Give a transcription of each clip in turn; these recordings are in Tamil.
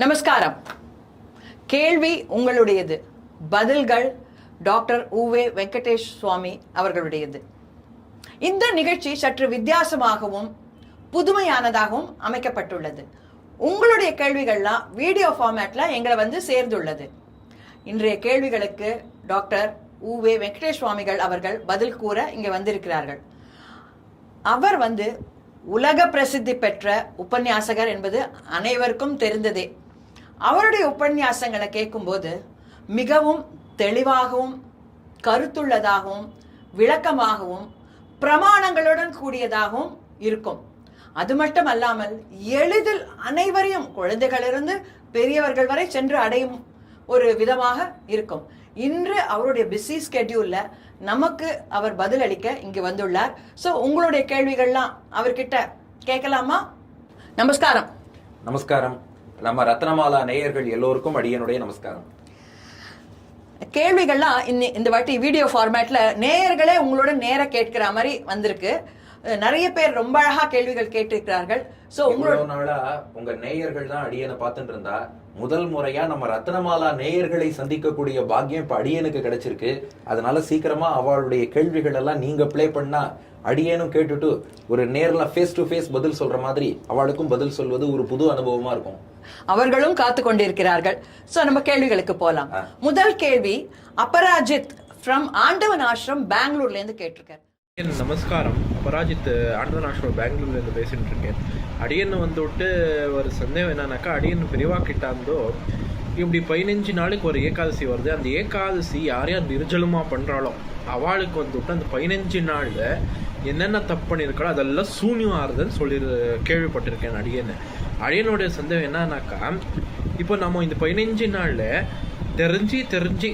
நமஸ்காரம். கேள்வி உங்களுடையது, பதில்கள் டாக்டர் உவே வெங்கடேஷ் சுவாமி அவர்களுடையது. இந்த நிகழ்ச்சி சற்று வித்தியாசமாகவும் புதுமையானதாகவும் அமைக்கப்பட்டுள்ளது. உங்களுடைய கேள்விகள்லாம் வீடியோ ஃபார்மேட்ல எங்களை சேர்ந்துள்ளது. இன்றைய கேள்விகளுக்கு டாக்டர் உவே வெங்கடேஷ் சுவாமிகள் அவர்கள் பதில் கூற இங்கே வந்திருக்கிறார்கள். அவர் உலக பிரசித்தி பெற்ற உபன்யாசகர் என்பது அனைவருக்கும் தெரிந்ததே. அவருடைய உபன்யாசங்களை கேட்கும்போது மிகவும் தெளிவாகவும் கருத்துள்ளதாகவும் விளக்கமாகவும் பிரமாணங்களுடன் கூடியதாகவும் இருக்கும். அது மட்டும் அல்லாமல் எளிதில் அனைவரையும், குழந்தைகளிலிருந்து பெரியவர்கள் வரை சென்று அடையும் ஒரு விதமாக இருக்கும். இன்று அவருடைய பிஸி ஸ்கெட்யூல்ல நமக்கு அவர் பதிலளிக்க இங்கு வந்துள்ளார். ஸோ உங்களுடைய கேள்விகள்லாம் அவர்கிட்ட கேட்கலாமா? நமஸ்காரம். நமஸ்காரம். நம்ம ரத்னமாலா நேயர்கள் எல்லோருக்கும் அடியனுடைய நமஸ்காரம். கேள்விகள்லாம் இந்த வாட்டி வீடியோ ஃபார்மேட்ல நேயர்களே உங்களோட நேர கேட்கிற மாதிரி வந்திருக்கு. நிறைய பேர் ரொம்ப அழகா கேள்விகள் கேட்டிருக்கிறார்கள். சோ உங்களோட நாளா உங்க நேயர்கள் தான் அடியனை பார்த்துட்டு இருந்தா, முதல் முறையா நம்ம ரத்னமாலா நேயர்களை சந்திக்கக்கூடிய பாக்கியம் இப்ப அடியனுக்கு கிடைச்சிருக்கு. அதனால சீக்கிரமா அவளுடைய கேள்விகள் எல்லாம் நீங்க பிளே பண்ணா அடியனும் கேட்டுட்டு ஒரு நேர்ல ஃபேஸ் டு ஃபேஸ் பதில் சொல்ற மாதிரி அவளுக்கும் பதில் சொல்வது ஒரு புது அனுபவமா இருக்கும். அவர்களும் காத்து கொண்டிருக்கிறார்கள். சோ நம்ம கேள்விகளுக்கு போலாம். முதல் கேள்வி அபராஜித் ஃப்ரம் ஆண்டவன் ஆசிரம் பெங்களூர்ல இருந்து கேட்டிருக்காரு. நமஸ்காரம். அபராஜித் ஆண்டவன் ஆசிரம் பெங்களூர்ல இருந்து பேசிட்டு இருக்கேன். அடியன்னு வந்துவிட்டு ஒரு சந்தேகம் என்னன்னாக்கா, அடியன் பெரியவா கிட்டாந்தோ இப்படி 15 நாளுக்கு ஒரு ஏகாதசி வருது. அந்த ஏகாதசி யாரையும் நிர்ஜலமா பண்றாளோ அவளுக்கு வந்துவிட்டு அந்த 15 நாள்ல என்னென்ன தப்பு பண்ணியிருக்காளோ அதெல்லாம் சூன்யம் ஆறுதுன்னு சொல்லி கேள்விப்பட்டிருக்கேன். அடியனுடைய சந்தேகம் என்னன்னாக்கா, இப்போ நம்ம இந்த 15 நாள்ல தெரிஞ்சு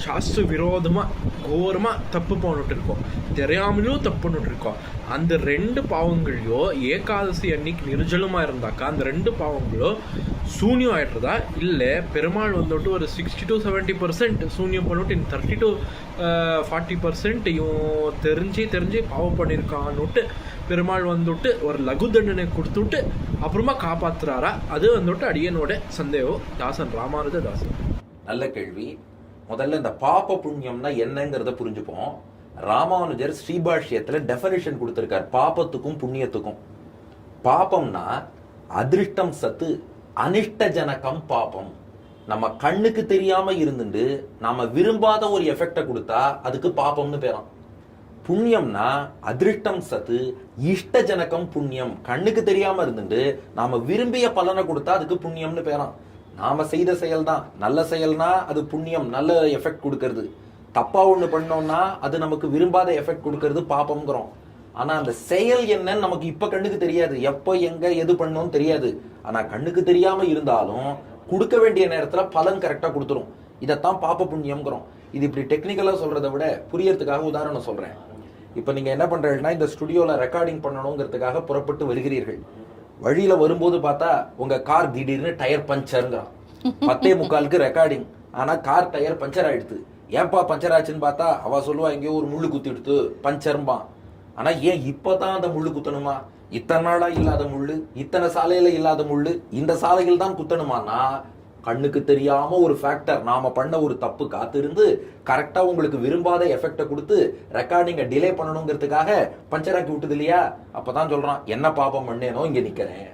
சாஸ்திர விரோதமா கோரமா தப்பு பண்ணிட்டு இருக்கோம், தெரியாமலும் தப்பு பண்ணிட்டு இருக்கோம். அந்த 2 பாவங்களையோ ஏகாதசி அன்னைக்கு நிர்ஜலமா இருந்தாக்கா அந்த 2 பாவங்களோ சூன்யம் ஆயிடுறதா, இல்லை பெருமாள் வந்துட்டு ஒரு 60 to 70% சூன்யம் பண்ணிட்டு 30 to 40% இவன் தெரிஞ்சு பாவம் பண்ணியிருக்கான்னுட்டு பெருமாள் வந்துட்டு ஒரு லகு தண்டனை கொடுத்துட்டு அப்புறமா காப்பாத்துறாரா? அது வந்துட்டு அடியனோட சந்தேகம். தாசன் ராமானுஜ தாசன். நல்ல கேள்வி. முதல்ல இந்த பாப புண்ணியம்னா என்னங்கிறத புரிஞ்சுப்போம். ராமானுஜர் ஸ்ரீபாஷ்யத்துல டெஃபனிஷன் கொடுத்திருக்கார் பாபத்துக்கும் புண்ணியத்துக்கும். பாபம்னா அதிருஷ்டம் சத்து, அனிஷ்ட ஜனகம் பாபம். நம்ம கண்ணுக்கு தெரியாம இருந்துட்டு நாம விரும்பாத ஒரு எஃபெக்ட கொடுத்தா அதுக்கு பாபம்னு பேராம். புண்ணியம்னா அதிருஷ்டம் சத்து, இஷ்ட ஜனகம் புண்ணியம். கண்ணுக்கு தெரியாம இருந்துட்டு நாம விரும்பிய பலனை கொடுத்தா அதுக்கு புண்ணியம்னு பேராம். நாம செய்த செயல் தான் நல்ல செயல்னா அது புண்ணியம், நல்ல எஃபெக்ட் கொடுக்கறது. தப்பா ஒண்ணு பண்ணோம்னா அது நமக்கு விரும்பாத எஃபெக்ட் கொடுக்கறது பாப்பம்ங்கிறோம். ஆனா அந்த செயல் என்னன்னு நமக்கு இப்ப கண்ணுக்கு தெரியாது, எப்போ எங்க எது பண்ணோம்னு தெரியாது. ஆனா கண்ணுக்கு தெரியாம இருந்தாலும் கொடுக்க வேண்டிய நேரத்துல பலன் கரெக்டா கொடுத்துரும். இதைத்தான் பாப்ப புண்ணியம்ங்கிறோம். இது இப்படி டெக்னிக்கலா சொல்றதை விட புரியறதுக்காக உதாரணம் சொல்றேன். இப்ப நீங்க என்ன பண்றீங்கன்னா, இந்த ஸ்டுடியோல ரெக்கார்டிங் பண்ணணுங்கிறதுக்காக புறப்பட்டு வருகிறீர்கள். வழியில வரும்போது பார்த்தா உங்க கார் திடீர்னு டயர் பஞ்சர்ங்கிறான். 10:45 ரெக்கார்டிங், ஆனா கார் டயர் பஞ்சர் ஆயிடுது. ஏன்பா பஞ்சர் ஆச்சுன்னு பார்த்தா அவ சொல்லுவா எங்கேயோ ஒரு முள்ளு குத்தி எடுத்து பஞ்சர்பான். ஆனா ஏன் இப்பதான் அந்த முள்ளு குத்தணுமா? இத்தனை நாளா இல்லாத முள்ளு, இத்தனை சாலையில இல்லாத முள்ளு இந்த சாலையில் தான் குத்தணுமானா கண்ணுக்கு தெரியாம ஒரு ஃபேக்டர், நாம பண்ண ஒரு தப்பு காத்திருந்து கரெக்டா உங்களுக்கு விரும்பாத எஃபெக்ட கொடுத்து ரெக்கார்டிங்க டிலே பண்ணணுங்கிறதுக்காக பஞ்சராக்கி விட்டுது இல்லையா? அப்பதான் சொல்றான் என்ன பாபம் பண்ணேனோ இங்க நிக்கிறேன்.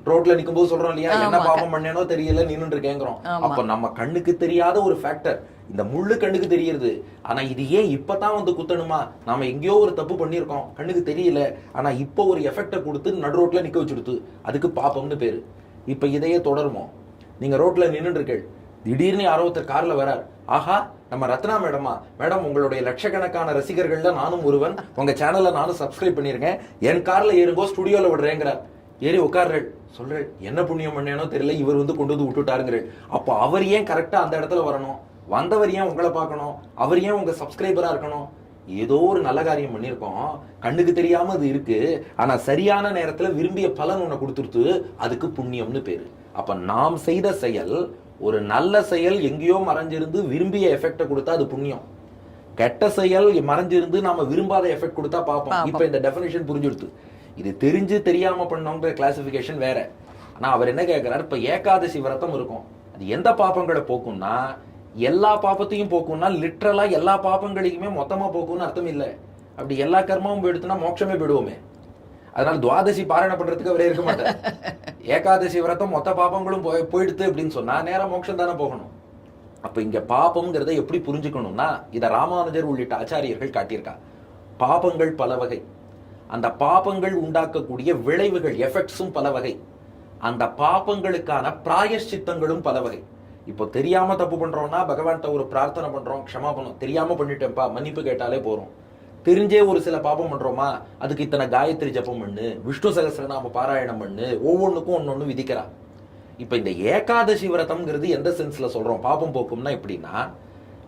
ரோட்ல நிக்கும் போது சொல்றோம் இல்லையா, என்ன பாபம் பண்ணேனோ தெரியல நின்னு இருக்கேங்கிறோம். அப்ப நம்ம கண்ணுக்கு தெரியாத ஒரு ஃபேக்டர், இந்த முள்ளு கண்ணுக்கு தெரியுது. ஆனா இது ஏன் இப்பதான் குத்தணுமா? நாம எங்கேயோ ஒரு தப்பு பண்ணிருக்கோம், கண்ணுக்கு தெரியல. ஆனா இப்போ ஒரு எஃபெக்ட கொடுத்து நடு ரோட்ல நிக்க வச்சுடுத்து, அதுக்கு பாப்பம்னு பேரு. இப்ப இதையே தொடருமோ, நீங்க ரோட்ல நின்று இருக்கீள், திடீர்னு யாரோ ஒருத்தர் கார்ல வரார். ஆஹா நம்ம ரத்னா மேடமா, மேடம் உங்களுடைய லட்சக்கணக்கான ரசிகர்கள்ல நானும் ஒருவன், உங்க சேனல்ல நானும் சப்ஸ்கிரைப் பண்ணிருக்கேன், என் கார்ல ஏறுங்கோ ஸ்டுடியோல விடுறேங்கிறார். ஏறி உட்கார்றேன், சொல்றேன் என்ன புண்ணியம் பண்ணேனோ தெரியல, இவர் கொண்டு விட்டுட்டாருங்கிறேன். அப்போ அவர் ஏன் கரெக்டா அந்த இடத்துல வரணும்? வந்தவர் ஏன் உங்களை பார்க்கணும்? அவர் ஏன் உங்க சப்ஸ்கிரைபரா இருக்கணும்? ஏதோ ஒரு நல்ல காரியம் பண்ணிருக்கோம், கண்ணுக்கு தெரியாம அது இருக்கு, ஆனா சரியான நேரத்துல விரும்பிய பலன் உன்னை கொடுத்துருத்து, அதுக்கு புண்ணியம்னு பேரு. அப்ப நாம் செய்த செயல் ஒரு நல்ல செயல், எங்கேயோ மறைஞ்சிருந்து விரும்பிய எஃபெக்ட கொடுத்தா அது புண்ணியம். கெட்ட செயல் மறைஞ்சிருந்து நாம விரும்பாத எஃபெக்ட் கொடுத்தா பார்ப்போம். இப்ப இந்த டெஃபினேஷன் புரிஞ்சுடுத்து. இது தெரிஞ்சு தெரியாம பண்ணோங்கிற கிளாசிபிகேஷன் வேற. ஆனா அவர் என்ன கேட்கிறார், இப்ப ஏகாதசி விரதம் இருக்கும், அது எந்த பாப்பங்களை போக்கும்னா எல்லா பாப்பத்தையும் போக்கும்னா லிட்டரலா எல்லா பாப்பங்களையுமே மொத்தமா போக்கும்னு அர்த்தம் இல்லை. அப்படி எல்லா கர்மாவும் போயிடுத்துனா மோட்சமே போயிடுவோமே. அதனால துவாதசி பாராயணம் பண்றதுக்கு அவரே இருக்க மாட்டார். ஏகாதசி விரதம் மொத்த பாப்பங்களும் போயிடுத்து அப்படின்னு சொன்னா நேரம் மோட்சம் தானே போகணும். அப்ப இங்க பாப்பம்ங்கிறத எப்படி புரிஞ்சுக்கணும்னா இத ராமானுஜர் உள்ளிட்ட ஆச்சாரியர்கள் காட்டியிருக்கா. பாபங்கள் பல வகை, அந்த பாபங்கள் உண்டாக்கக்கூடிய விளைவுகள் எஃபெக்ட்ஸும் பல வகை, அந்த பாபங்களுக்கான பிராயஷ்சித்தங்களும் பல வகை. இப்போ தெரியாம தப்பு பண்றோம்னா பகவான்கிட்ட ஒரு பிரார்த்தனை பண்றோம், க்ஷமா பண்ணும், தெரியாம பண்ணிட்டேன்ப்பா மன்னிப்பு கேட்டாலே போறோம். தெரிஞ்சே ஒரு சில பாபம் பண்றோமா, அதுக்கு இத்தனை காயத்ரி ஜபம் பண்ணு, விஷ்ணு சகஸ்ரநாம பாராயணம் பண்ணு, ஒவ்வொன்றுக்கும் ஒன்னொன்னு விதிக்கிறா. இப்ப இந்த ஏகாதசி விரதம்ங்கிறது எந்த சென்ஸ்ல சொல்றோம் பாபம் போக்கும்னா எப்படின்னா,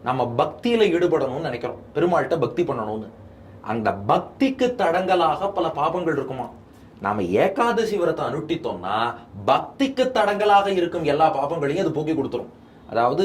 நம்ம பக்தியில ஈடுபடணும்னு நினைக்கிறோம், பெருமாள்கிட்ட பக்தி பண்ணணும்னு. அந்த பக்திக்கு தடங்கலாக பல பாபங்கள் இருக்குமா. நாம ஏகாதசி விரதம் அனுஷ்டித்தோம்னா பக்திக்கு தடங்கலாக இருக்கும் எல்லா பாபங்களையும் அது போக்கி கொடுத்துரும். அதாவது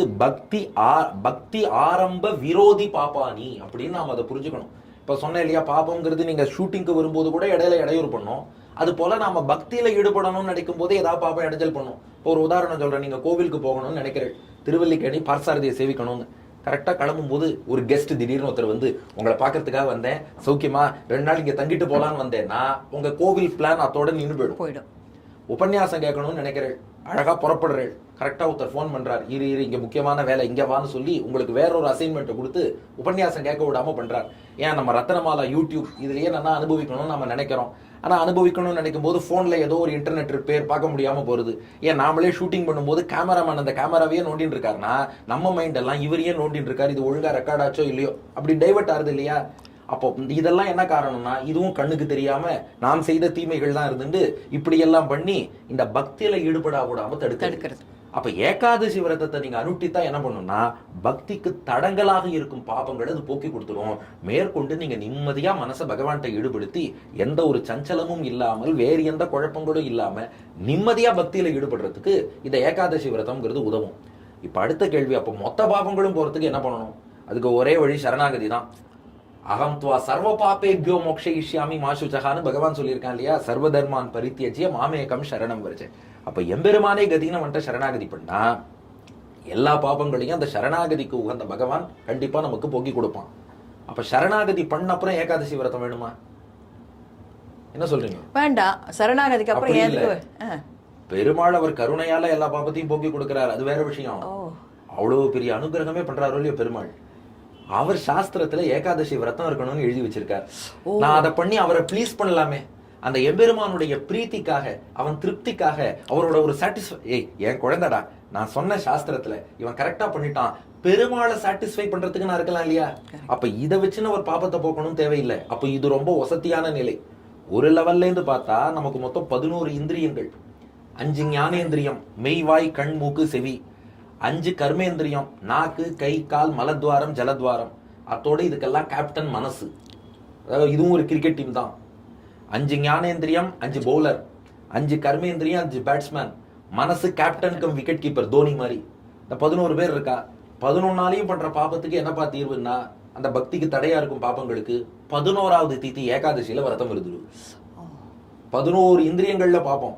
பக்தி ஆரம்ப விரோதி பாப்பானி அப்படின்னு நாம அதை புரிஞ்சுக்கணும். இப்ப சொன்னேன் இல்லையா, பாபம்ங்கிறது நீங்க ஷூட்டிங்க்கு வரும்போது கூட இடையில இடையூறு பண்ணும். அது போல நாம பக்தியில ஈடுபடணும்னு நினைக்கும் போது ஏதாவது பாப்பம் இடைஞ்சல் பண்ணும். இப்போ ஒரு உதாரணம் சொல்றேன், நீங்க கோவிலுக்கு போகணும்னு நினைக்கிறேன், திருவல்லிக்கேணி பார்சாரதியை சேவிக்கணும்னு கரெக்டா கிளம்பும் போது ஒரு கெஸ்ட் திடீர்னு ஒருத்தர் வந்து உங்களை பாக்கிறதுக்காக வந்தேன், சௌக்கியமா 2 நாள் இங்க தங்கிட்டு போலான்னு வந்தேன்னா உங்க கோவில் பிளான் அதோட நின்று போயிடும். உபன்யாசம் கேட்கணும்னு நினைக்கிறேன், அழகா புறப்படுறேன், கரெக்டா ஒருத்தர் போன் பண்றார், இரு இங்க முக்கியமான வேலை இங்க வான்னு சொல்லி உங்களுக்கு வேறொரு அசைன்மெண்ட் கொடுத்து உபன்யாசம் கேட்க விடாம பண்றார். ஏன் நம்ம ரத்தனமாலா யூடியூப் இதுலயே நல்லா அனுபவிக்கணும்னு நம்ம நினைக்கிறோம். ஆனா அனுபவிக்கணும்னு நினைக்கும் போது போன்ல ஏதோ ஒரு இன்டர்நெட் ரிப்பேர் பார்க்க முடியாம போறது. ஏன் நாமளே ஷூட்டிங் பண்ணும்போது கேமராமேன் அந்த கேமராவையே நோண்டின்னு இருக்காருன்னா நம்ம மைண்ட் எல்லாம் இவரையே நோண்டின்னு இருக்காரு, இது ஒழுங்கா ரெக்கார்ட் ஆச்சோ இல்லையோ அப்படி டைவர்ட் ஆகுது இல்லையா. அப்போ இதெல்லாம் என்ன காரணம்னா இதுவும் கண்ணுக்கு தெரியாம நாம் செய்த தீமைகள் தான் இருந்துட்டு இப்படி எல்லாம் பண்ணி இந்த பக்தியில ஈடுபட விடாம தடுக்கிறது. அப்ப ஏகாதசி விரதத்தை நீங்க அனுஷ்டித்தா என்ன பண்ணும்னா பக்திக்கு தடங்கலாக இருக்கும் பாபங்களை அது போக்கி கொடுத்துரும். மேற்கொண்டு நீங்க நிம்மதியா மனசை பகவான்கிட்ட ஈடுபடுத்தி எந்த ஒரு சஞ்சலமும் இல்லாமல் வேறு எந்த குழப்பங்களும் இல்லாம நிம்மதியா பக்தியில ஈடுபடுறதுக்கு இந்த ஏகாதசி விரதம்ங்கிறது உதவும். இப்ப அடுத்த கேள்வி, அப்ப மொத்த பாபங்களும் போறதுக்கு என்ன பண்ணணும்? அதுக்கு ஒரே வழி சரணாகதி தான். அகம் துவா சர்வ பாபேபியோ மோக்ஷயிஷ்யாமி மாசுச்சகான்னு பகவான் சொல்லியிருக்கான் இல்லையா, சர்வ தர்மான் பரித்தியஜ்ய மாமேகம் சரணம் வருஜ. அப்ப எம்பெருமானே கதின்னு வந்துட்டு சரணாகதி பண்ணா எல்லா பாபங்களையும் அந்த சரணாகதிக்கு உகந்த பகவான் கண்டிப்பா நமக்கு போக்கி கொடுப்பான். அப்ப சரணாகதி பண்ண அப்புறம் ஏகாதசி விரதம் வேணுமா? என்ன சொல்றீங்க? வேண்டாம், சரணாகதிக்கு அப்புறம் பெருமாள் அவர் கருணையால எல்லா பாபத்தையும் போக்கி கொடுக்கிறார், அது வேற விஷயம். அவ்வளவு பெரிய அனுகிரகமே பண்றாரு இல்லையா பெருமாள். அவர் சாஸ்திரத்துல ஏகாதசி விரதம் இருக்கணும்னு எழுதி வச்சிருக்கார். நான் அதை பண்ணி அவரை ப்ளீஸ் பண்ணலாமே, அந்த எம்பெருமானுடைய பிரீத்திக்காக அவன் திருப்திக்காக அவரோட ஒரு என் குழந்தைடா நான் சொன்ன சாஸ்திரத்துல இவன் கரெக்டா பண்ணிட்டான், பெருமாளை சாட்டிஸ்ஃபை பண்றதுக்கு நான் இருக்கலாம் இல்லையா. அப்ப இதை வச்சுன்னு ஒரு பாபத்தை போக்கணும் தேவையில்லை. அப்ப இது ரொம்ப வசதியான நிலை. ஒரு லெவல்ல இருந்து பார்த்தா நமக்கு மொத்தம் 11 இந்திரியங்கள், 5 ஞானேந்திரியம், மெய் வாய் கண் மூக்கு செவி, 5 கர்மேந்திரியம், நாக்கு கை கால் மலத்வாரம் ஜலத்வாரம், அத்தோட இதுக்கெல்லாம் கேப்டன் மனசு. அதாவது இதுவும் ஒரு கிரிக்கெட் டீம் தான். 5 ஞானேந்திரியம் 5 பவுலர், 5 கர்மேந்திரியம் 5 பேட்ஸ்மேன், மனசு captain come wicket keeper Dhoni மாதிரி. இந்த 11 பேர் இருக்கா. 11 பண்ற பாபத்துக்கு என்னப்பா தீர்வுன்னா அந்த பக்திக்கு தடையா இருக்கும் பாபங்களுக்கு 11வது திதி ஏகாதசியில விரதம் வருது. 11 இந்திரியங்கள்ல பாப்போம்,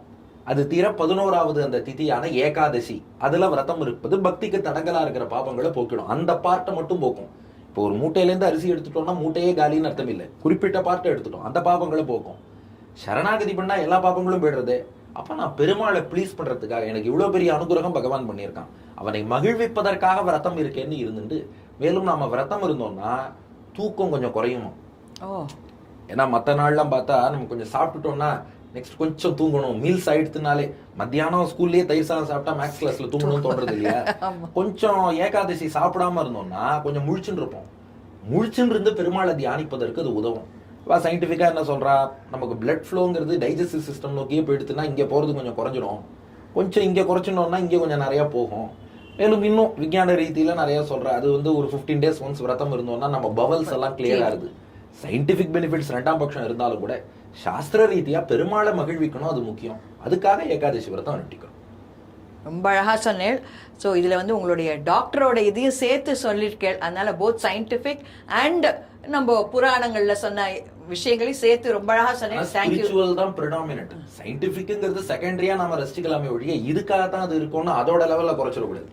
அது தீர 11வது அந்த திதியான ஏகாதசி அதுல விரதம் இருப்பது பக்திக்கு தடங்கலா இருக்கிற பாபங்களை போக்கிடும். அந்த பார்ட்டை மட்டும் போக்கும். இப்போ ஒரு மூட்டையிலேருந்து அரிசி எடுத்துட்டோம்னா மூட்டையே காலின்னு அர்த்தம் இல்லை, குறிப்பிட்ட பார்ட்டை எடுத்துட்டோம், அந்த பாபங்களை போக்கும். சரணாகதி பண்ணா எல்லா பாபங்களும் போயிடுறது. அப்ப நான் பெருமாளை ப்ளீஸ் பண்றதுக்காக எனக்கு இவ்வளவு பெரிய அனுகிரகம் பகவான் பண்ணியிருக்கான், அவனை மகிழ்விப்பதற்காக விரதம் இருக்கேன்னு இருந்துட்டு மேலும் நாம விரதம் இருந்தோம்னா தூக்கம் கொஞ்சம் குறையும். ஏன்னா மற்ற நாள்லாம் பார்த்தா நம்ம கொஞ்சம் சாப்பிட்டுட்டோம்னா நெக்ஸ்ட் கொஞ்சம் தூங்கணும், மீல்ஸ் ஆயிடுத்துனாலே மத்தியானம் ஸ்கூல்லயே தயிர் சாதம் சாப்பிட்டா மேக்ஸ் கிளாஸ்ல தூங்கணும்னு தோன்றது இல்லையா. கொஞ்சம் ஏகாதசி சாப்பிடாம இருந்தோம்னா கொஞ்சம் முழிச்சுன்னு இருப்போம். முழிச்சுன்னு இருந்து பெருமாளை தியானிப்பதற்கு அது உதவும். சயின்டிஃபிக்கா என்ன சொல்றா, நமக்கு பிளட் ஃப்ளோங்கிறது டைஜஸ்டிவ் சிஸ்டம் நோக்கியே போயிடுச்சுன்னா இங்க போறது கொஞ்சம் குறைஞ்சிடும், கொஞ்சம் இங்க குறைச்சினோம்னா இங்க கொஞ்சம் நிறைய போகும். மேலும் இன்னும் விஞ்ஞான ரீதியில நிறைய சொல்றா, அது ஒரு 15 days ஒன்ஸ் விரதம் இருந்தோம்னா நம்ம பவல்ஸ் எல்லாம் கிளியர் ஆகுது. சயின்டிபிக் பெனிஃபிட்ஸ் 2ஆம் பட்சம் இருந்தாலும் கூட சாஸ்திர ரீதியா பெருமாளை மகிழ்விக்கணும், அது முக்கியம். அதுக்காக ஏகாதசி விரதம் அனுஷ்டிக்கணும். ரொம்ப அழகா சொன்னேன். ஸோ இதுல உங்களுடைய டாக்டரோட இதையும் சேர்த்து சொல்லியிருக்கேன். அதனால போத் சயின்டிஃபிக் அண்ட் நம்ம புராணங்கள்ல சொன்ன விஷயங்களையும் சேர்த்து ரொம்ப அழகா சொன்னேன். தேங்க்யூ. ஸ்பிரிச்சுவல் தான் பிரெடாமினன்ட். சயின்டிபிக்ங்கிறது செகண்டரியா நம்ம ரசிக்கலாமே ஒழிய இதுக்காக தான் அது இருக்கும்னு அதோட லெவல்ல குறைச்சிடக்கூடாது.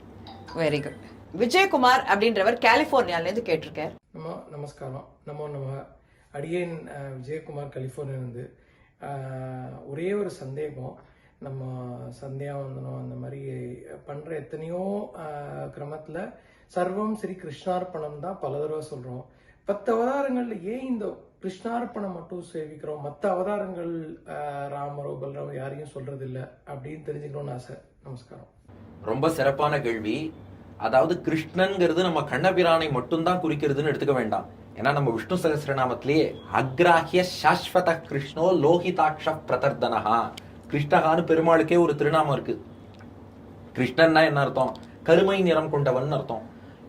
Very good. விஜயகுமார் அப்படின்றவர் கலிபோர்னியால இருந்து கேட்டிருக்கார். நமஸ்காரம். நம்ம அடியேன் விஜயகுமார் கலிஃபோர்னியிலிருந்து. ஒரே ஒரு சந்தேகம். நம்ம சந்தியாவந்தனம் அந்த மாதிரி பண்ற எத்தனையோ கிரமத்துல சர்வம் ஸ்ரீ கிருஷ்ணார்ப்பணம் தான் பல தடவை சொல்றோம். 10 அவதாரங்கள்ல ஏன் இந்த கிருஷ்ணார்ப்பணம் மட்டும் சேவிக்கிறோம், மற்ற அவதாரங்கள் ராமரோ பலராமோ யாரையும் சொல்றது இல்லை அப்படின்னு தெரிஞ்சுக்கணும்னு ஆசை. நமஸ்காரம். ரொம்ப சிறப்பான கேள்வி. அதாவது கிருஷ்ணன்கிறது நம்ம கண்ணபிரானை மட்டும்தான் குறிக்கிறதுன்னு எடுத்துக்க வேண்டாம். ஏன்னா நம்ம விஷ்ணு சகஸ்ரநாமத்திலேயே அக்ராஹ்ய சாஸ்வத கிருஷ்ணோ லோகிதாட்ச பிரதர்தனஹா, கிருஷ்ணகான்னு பெருமாளுக்கே ஒரு திருநாமம் இருக்கு. கிருஷ்ணன்னா என்ன அர்த்தம்? கருமை நிறம் கொண்டவன் அர்த்தம்.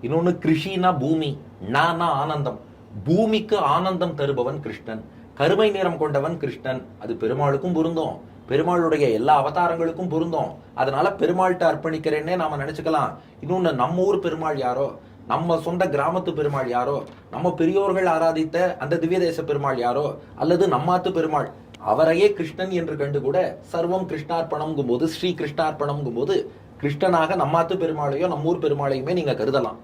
இன்னொன்னு கிருஷினா பூமி, நானா ஆனந்தம். பூமிக்கு ஆனந்தம் தருபவன் கிருஷ்ணன். கருமை நிறம் கொண்டவன் கிருஷ்ணன். அது பெருமாளுக்கும் பொருந்தும், பெருமாளுடைய எல்லா அவதாரங்களுக்கும் பொருந்தும். அதனால பெருமாள்கிட்ட அர்ப்பணிக்கிறேன்னே நாம நினைச்சுக்கலாம். இன்னொன்னு நம்ம ஊர் பெருமாள் யாரோ, நம்ம சொந்த கிராமத்து பெருமாள் யாரோ, நம்ம பெரியோர்கள் ஆராதித்த அந்த திவ்ய தேச பெருமாள் யாரோ, அல்லது நம்மாத்து பெருமாள் அவரையே கிருஷ்ணன் என்று கண்டு கூட சர்வம் கிருஷ்ணார்ப்பணம்ங்கும் போது, ஸ்ரீ கிருஷ்ணார்ப்பணம்ங்கும் போது கிருஷ்ணனாக நம்மாத்து பெருமாளையோ நம்மூர் பெருமாளையுமே நீங்க கருதலாம்.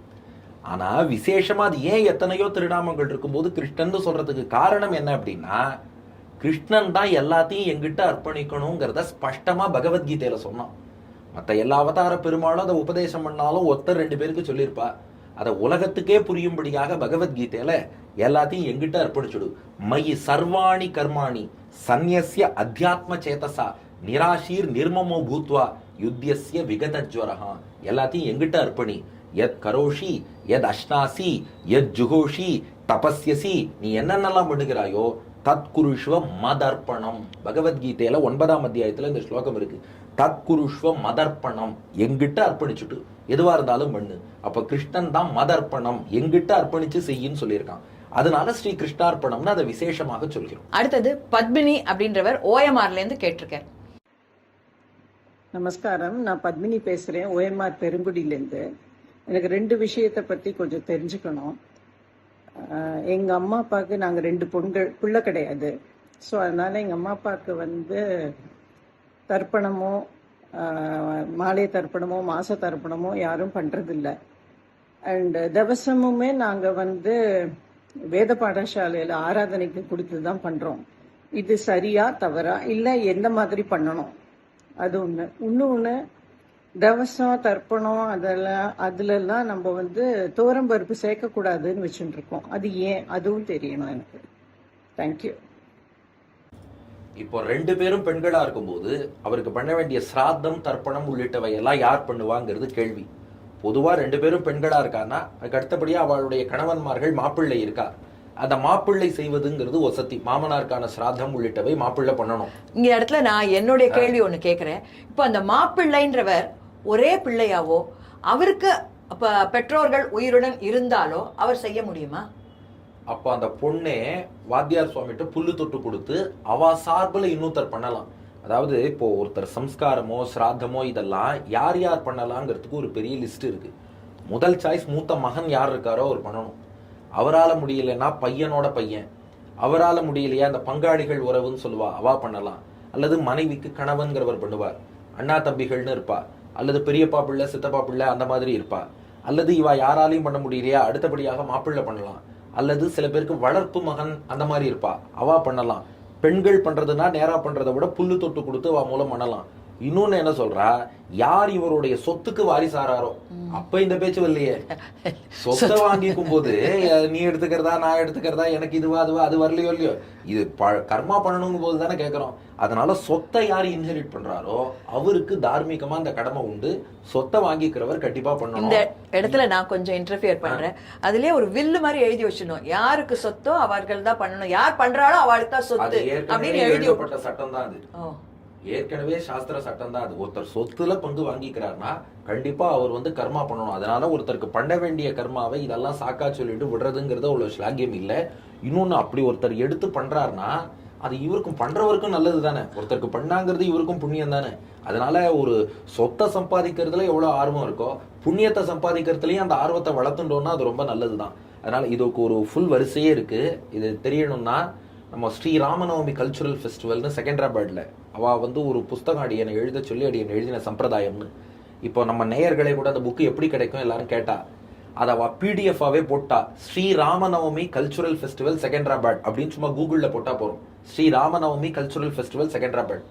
ஆனா விசேஷமா அது ஏன் எத்தனையோ திருநாமங்கள் இருக்கும்போது கிருஷ்ணன் சொல்றதுக்கு காரணம் என்ன அப்படின்னா, கிருஷ்ணன் தான் எல்லாத்தையும் எங்கிட்ட அர்ப்பணிக்கணுங்கிறத ஸ்பஷ்டமா பகவத்கீதையில சொன்னான். மற்ற எல்லா அவதார பெருமாளும் அதை உபதேசம் பண்ணாலும் ஒருத்தர் 2 பேருக்கு சொல்லியிருப்பா. அதை உலகத்துக்கே புரியும்படியாக பகவத்கீதையில எல்லாத்தையும் எங்கிட்ட அர்ப்பணிச்சுடு. மயி சர்வாணி கர்மாணி சந்நியஸ்ய அத்தியாத்ம சேதசா நிராஷீர் நிர்மமோ பூத்வா யுத்தியஸ்ய விகதஜ்வரஹா. எல்லாத்தையும் எங்கிட்ட அர்ப்பணி. யத் கரோஷி யத் அஷ்னாசி யத் ஜுகோஷி தபஸ்யசி, நீ என்னென்னலாம் பண்ணுகிறாயோ தத்குருஷ்வ மதர்ப்பணம். பகவத்கீதையில 9ஆம் அத்தியாயத்துல இந்த ஸ்லோகம் இருக்கு. தத்குருஷ்வ மதர்ப்பணம், எங்கிட்ட அர்ப்பணிச்சுட்டு எதுவா இருந்தாலும் பண்ணு. அப்ப கிருஷ்ணன் தான் மதர்ப்பணம், எங்கிட்ட அர்ப்பணிச்சு செய்யின்னு சொல்லியிருக்கான். அதனால ஸ்ரீ கிருஷ்ணார்ப்பணம்னு அதை விசேஷமாக சொல்கிறோம். அடுத்தது பத்மினி அப்படின்றவர் ஓஎம்ஆர்ல இருந்து கேட்டிருக்கார். நமஸ்காரம். நான் பத்மினி பேசுறேன், ஓஎம்ஆர் பெருங்குடியிலேருந்து. எனக்கு 2 விஷயத்தை பத்தி கொஞ்சம் தெரிஞ்சுக்கணும். எங்க அம்மா அப்பாவுக்கு நாங்க 2 புள்ள கிடையாது. ஸோ அதனால எங்க அம்மா அப்பாவுக்கு தர்ப்பணமோ மாலை தர்ப்பணமோ மாச தர்ப்பணமோ யாரும் பண்றதில்ல. அண்ட் தவசமுமே நாங்க வேத பாடசாலையில ஆராதனைக்கு கொடுத்து தான் பண்றோம். இது சரியா தவறா, இல்லை எந்த மாதிரி பண்ணணும்? அது ஒண்ணு. இன்னொன்னு, தவசம் தர்ப்பணம் அதுலெல்லாம் நம்ம தோரம்பருப்பு சேர்க்கக்கூடாதுன்னு வச்சுட்டு இருக்கோம். அது ஏன், அதுவும் தெரியணும் எனக்கு. தேங்க்யூ. இப்போ 2 பேரும் பெண்களா இருக்கும்போது அவருக்கு பண்ண வேண்டிய சிராத்தம் தர்ப்பணம் உள்ளிட்டவை எல்லாம் யார் பண்ணுவாங்கிறது கேள்வி. பொதுவா 2 பேரும் பெண்களா இருக்கான்னா அதுக்கு அடுத்தபடியா அவளுடைய கணவன்மார்கள் மாப்பிள்ளை இருக்கா, அந்த மாப்பிள்ளை செய்வதுங்கிறது வசதி. மாமனாருக்கான சிராத்தம் உள்ளிட்டவை மாப்பிள்ளை பண்ணணும். இங்க இடத்துல நான் என்னுடைய கேள்வி ஒண்ணு கேக்குறேன். இப்போ அந்த மாப்பிள்ளைன்றவர் ஒரே பிள்ளையாவோ, அவருக்கு பெற்றோர்கள் உயிருடன் இருந்தாலோ அவர் செய்ய முடியுமா? அப்ப அந்த பொண்ணே வாத்தியார் சுவாமிகிட்ட புல்லு தொட்டு கொடுத்து அவ சார்பில் இன்னொருத்தர் பண்ணலாம். அதாவது இப்போ ஒருத்தர் சம்ஸ்காரமோ சிராத்தமோ இதெல்லாம் யார் யார் பண்ணலாங்கிறதுக்கு ஒரு பெரிய லிஸ்ட் இருக்கு. முதல் சாய்ஸ் மூத்த மகன் யார் இருக்காரோ அவர் பண்ணணும். அவரால் முடியலைன்னா பையனோட பையன், அவரால் முடியலையா அந்த பங்காளிகள் உறவுன்னு சொல்லுவா, அவா பண்ணலாம். அல்லது மனைவிக்கு கணவன்கிறவர் பண்ணுவார். அண்ணா தம்பிகள்னு இருப்பா, அல்லது பெரியப்பா பிள்ளை சித்தப்பா பிள்ளை அந்த மாதிரி இருப்பா. அல்லது இவா யாராலையும் பண்ண முடியலையா அடுத்தபடியாக மாப்பிள்ளை பண்ணலாம். அல்லது சில பேருக்கு வளர்ப்பு மகன் அந்த மாதிரி இருப்பா, அவா பண்ணலாம். பெண்கள் பண்றதுன்னா நேரா பண்றதை விட புல்லு தொட்டு கொடுத்து அவ மூலம் பண்ணலாம். இன்னொன்னு என்ன சொல்றா, யார் இவருடைய சொத்துக்கு வாரிசாரோ அப்ப இந்த பேச்சு வரலையே. சொத்தை வாங்கிக்கும் போது நீ எடுத்துக்கிறதா நான் எடுத்துக்கிறதா, எனக்கு இதுவா அதுவா, அது வரலையோ இல்லையோ, இது கர்மா பண்ணணுங்கும் போது தானே கேட்கறோம். அதனால சொத்தை யார் இன்ஹெரிட் பண்றாரோ அவருக்கு தார்மீகமா அந்த கடமை உண்டு. சொத்தை வாங்கிக்கிறவர் கண்டிப்பா பண்ணணும். இந்த இடத்துல நான் கொஞ்சம் இன்டர்ஃபியர் பண்றேன். அதுலயே ஒரு வில்லு மாதிரி எழுதி வச்சிடணும், யாருக்கு சொத்தோ அவர்கள் தான் பண்ணணும், யார் பண்றாளோ அவளுக்கு தான் சொத்து அப்படின்னு எழுதிப்பட்ட சட்டம் தான் அது. ஏற்கனவே சாஸ்திர சட்டம் தான் அது. ஒருத்தர் சொத்துல பங்கு வாங்கிக்கிறார்னா கண்டிப்பா அவர் கர்மா பண்ணணும். அதனால ஒருத்தருக்கு பண்ண வேண்டிய கர்மாவை இதெல்லாம் சாக்கா சொல்லிட்டு விடுறதுங்கிறது அவ்வளவு ஸ்லாகியம் இல்லை. இன்னொன்னு, அப்படி ஒருத்தர் எடுத்து பண்றாருன்னா அது இவருக்கும் பண்றவருக்கும் நல்லது தானே. ஒருத்தருக்கு பண்ணாங்கிறது இவருக்கும் புண்ணியம் தானே. அதனால ஒரு சொத்தை சம்பாதிக்கிறதுல எவ்வளவு ஆர்வம் இருக்கோ புண்ணியத்தை சம்பாதிக்கிறதுலயும் அந்த ஆர்வத்தை வளர்த்துட்டோம்னா அது ரொம்ப நல்லதுதான். அதனால இதுக்கு ஒரு ஃபுல் வரிசையே இருக்கு. இது தெரியணும்னா நம்ம ஸ்ரீ ராமநவமி கல்ச்சுரல் ஃபெஸ்டிவல்னு செகண்டராபாத்ல அவள் வந்து ஒரு புஸ்தகம் அடியனை எழுத சொல்லி அடியன் எழுதின சம்பிரதாயம்னு. இப்போ நம்ம நேயர்களே கூட அந்த புக்கு எப்படி கிடைக்கும் எல்லாரும் கேட்டா, அதை அவள் பிடிஎஃபாவே போட்டா. ஸ்ரீ ராமநவமி கல்ச்சுரல் ஃபெஸ்டிவல் செகண்டராபாத் அப்படின்னு சும்மா கூகுளில் போட்டா போறோம். ஸ்ரீ ராமநவமி கல்ச்சுரல் ஃபெஸ்டிவல் செகண்டராபாத்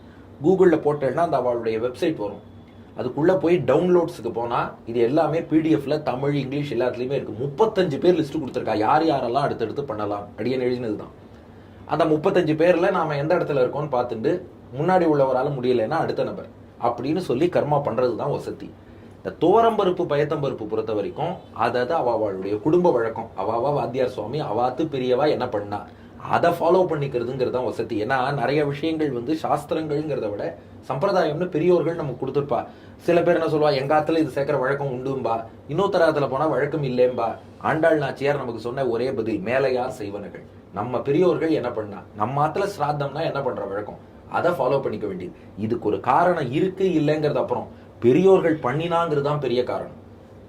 கூகுளில் போட்டேன்னா அந்த அவளுடைய வெப்சைட் வரும். அதுக்குள்ள போய் டவுன்லோட்ஸுக்கு போனா இது எல்லாமே பிடிஎஃப்ல தமிழ் இங்கிலீஷ் எல்லாத்துலயுமே இருக்கு. 35 பேர் லிஸ்ட் கொடுத்துருக்கா, யார் யாரெல்லாம் அடுத்தடுத்து பண்ணலாம் அடியன் எழுதினது தான். அந்த 35 பேர்ல நாம எந்த இடத்துல இருக்கோம்னு பார்த்துட்டு முன்னாடி உள்ளவரால் முடியலைன்னா அடுத்த நபர் அப்படின்னு சொல்லி கர்மா பண்றது தான் வசதி. இந்த தோரம்பருப்பு பயத்தம்பருப்பு பொறுத்த வரைக்கும் அதாவது அவளுடைய குடும்ப வழக்கம். அவாவா வாத்தியார் சுவாமி அவாத்து பெரியவா என்ன பண்ணா அதை ஃபாலோ பண்ணிக்கிறதுங்கிறது தான் வசதி. ஏன்னா நிறைய விஷயங்கள் வந்து சாஸ்திரங்கள்ங்கிறத விட சம்பிரதாயம்னு பெரியோர்கள் நமக்கு கொடுத்துருப்பா. சில பேர் என்ன சொல்லுவா, எங்க ஆத்துல இது சேர்க்கிற வழக்கம் உண்டும்பா, இன்னொருத்தராத்துல போனா வழக்கம் இல்லேம்பா. ஆண்டாள் நாச்சியார் நமக்கு சொன்ன ஒரே பதில், மேலையார் செய்வனர்கள். நம்ம பெரியோர்கள் என்ன பண்ணா, நம்ம ஆத்துல சிராத்தம்னா என்ன பண்ற வழக்கம், அதை ஃபாலோ பண்ணிக்க வேண்டியது. இதுக்கு ஒரு காரணம் இருக்கு இல்லைங்கிறது அப்புறம், பெரியோர்கள் பண்ணினாங்கிறது தான் பெரிய காரணம்.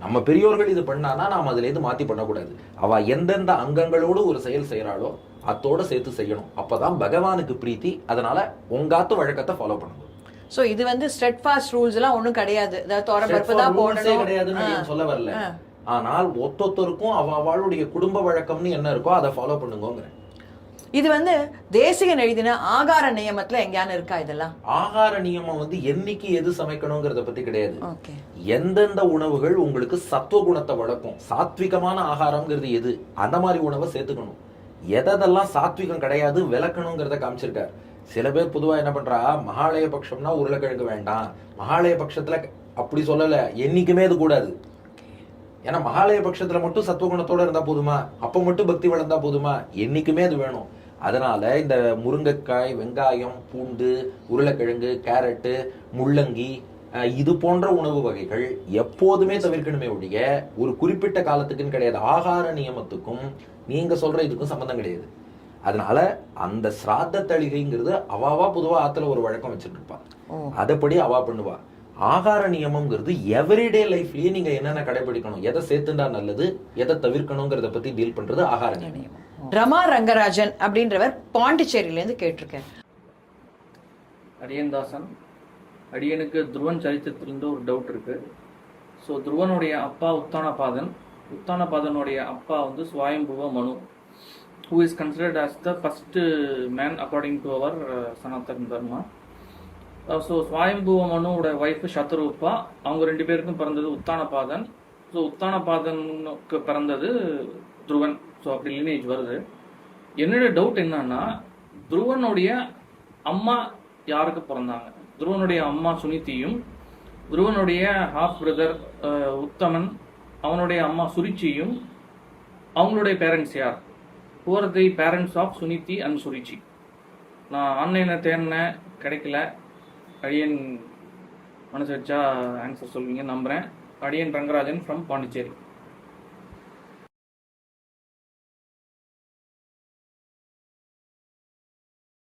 நம்ம பெரியோர்கள் இது பண்ணானா நாம் அதுல இருந்து மாத்தி பண்ணக்கூடாது. அவ எந்தெந்த அங்கங்களோடு ஒரு செயல் செய்யறாளோ அத்தோட சேர்த்து செய்யணும். அப்பதான் பகவானுக்கு பிரீத்தி. அதனால உங்காத்து வழக்கத்தை ஃபாலோ பண்ணணும். சோ இது வந்து ஸ்ட்ரெட் ஃபாஸ்ட் ரூல்ஸ் எல்லாம் ஒண்ணும் கிடையாது. அதாவது தோரம்பருப்பு தான் போடணும் கிடையாதுன்னு நான் சொல்ல வரல. ஆனால் ஒத்தொத்தருக்கும் அவளுடைய குடும்ப வழக்கம்னு என்ன இருக்கோ அதை ஃபாலோ பண்ணுங்க. இது வந்து தேசிகன் எழுதின ஆகார நியமத்துல எங்கேயானு இருக்கா இதெல்லாம்? ஆகார நியமம் வந்து என்னைக்கு எது சமைக்கணுங்கிறத பத்தி கிடையாது. எந்தெந்த உணவுகள் உங்களுக்கு சத்துவ குணத்தை வளர்க்கும், சாத்விகமான ஆகாரம்ங்கிறது எது, அந்த மாதிரி உணவை சேர்த்துக்கணும். எதெல்லாம் சாத்விகம் கிடையாது விளக்கணுங்கிறத காமிச்சிருக்காரு. சில பேர் பொதுவா என்ன பண்றா, மகாலய பட்சம்னா உருளைக்கிழங்கு வேண்டாம், மகாலய பட்சத்துல அப்படி சொல்லல, என்னைக்குமே அது கூடாது. ஏன்னா மகாலய பட்சத்துல மட்டும் சத்துவகுணத்தோட இருந்தா போதுமா, அப்ப மட்டும் பக்தி வளர்ந்தா போதுமா, என்னைக்குமே அது வேணும். அதனால இந்த முருங்கைக்காய், வெங்காயம், பூண்டு, உருளைக்கிழங்கு, கேரட்டு, முள்ளங்கி இது போன்ற உணவு வகைகள் எப்போதுமே தவிர்க்கணுமே ஒழிய ஒரு குறிப்பிட்ட காலத்துக்குன்னு கிடையாது. ஆகார நியமத்துக்கும் நீங்க சொல்ற இதுக்கும் சம்பந்தம் கிடையாது. அதனால அந்த சிராத்த தளிகைங்கிறது அவாவா பொதுவா ஆத்துல ஒரு வழக்கம் வச்சுட்டு இருப்பா, அதைப்படி அவா பண்ணுவா. ஆகார நியமம்ங்கிறது எவ்ரிடே லைஃப்லயே நீங்க என்னென்ன கடைபிடிக்கணும், எதை சேர்த்துண்டா நல்லது, எதை தவிர்க்கணுங்கிறத பத்தி டீல் பண்றது ஆகார நியமம். ரமா ரங்கராஜன் அப்படின்றவர் பாண்டிச்சேரியில இருந்து கேட்டிருக்கார். அடியன் தாசன், அடியனுக்கு துருவன் சரித்திரத்திலிருந்து ஒரு டவுட் இருக்கு. ஸோ துருவனுடைய அப்பா உத்தானபாதன், உத்தானபாதனுடைய அப்பா வந்து சுவாயம்புவ மனு, who is considered as the first man according to our Sanatana Dharma. So Swayambhuva மனுவோட ஒய்ஃபு சத்ரூபா, அவங்க 2 பேருக்கும் பிறந்தது உத்தானபாதன். ஸோ உத்தானபாதனுக்கு பிறந்தது துருவன். ஸோ அப்படி லினேஜ் வருது. என்னோட டவுட் என்னன்னா, துருவனுடைய அம்மா யாருக்கு பிறந்தாங்க? துருவனுடைய அம்மா சுனிதியும், துருவனுடைய ஹாஃப் பிரதர் உத்தமன், அவனுடைய அம்மா சுரிச்சியும், அவங்களுடைய பேரண்ட்ஸ் யார்? Who are the parents of Suniti and Surichi? நான் ஆன்லைனில் தேடினேன், கிடைக்கல. அடியன் மனசு வச்சா ஆன்சர் சொல்வீங்க நம்புகிறேன். அடியன் ரங்கராஜன் ஃப்ரம் பாண்டிச்சேரி.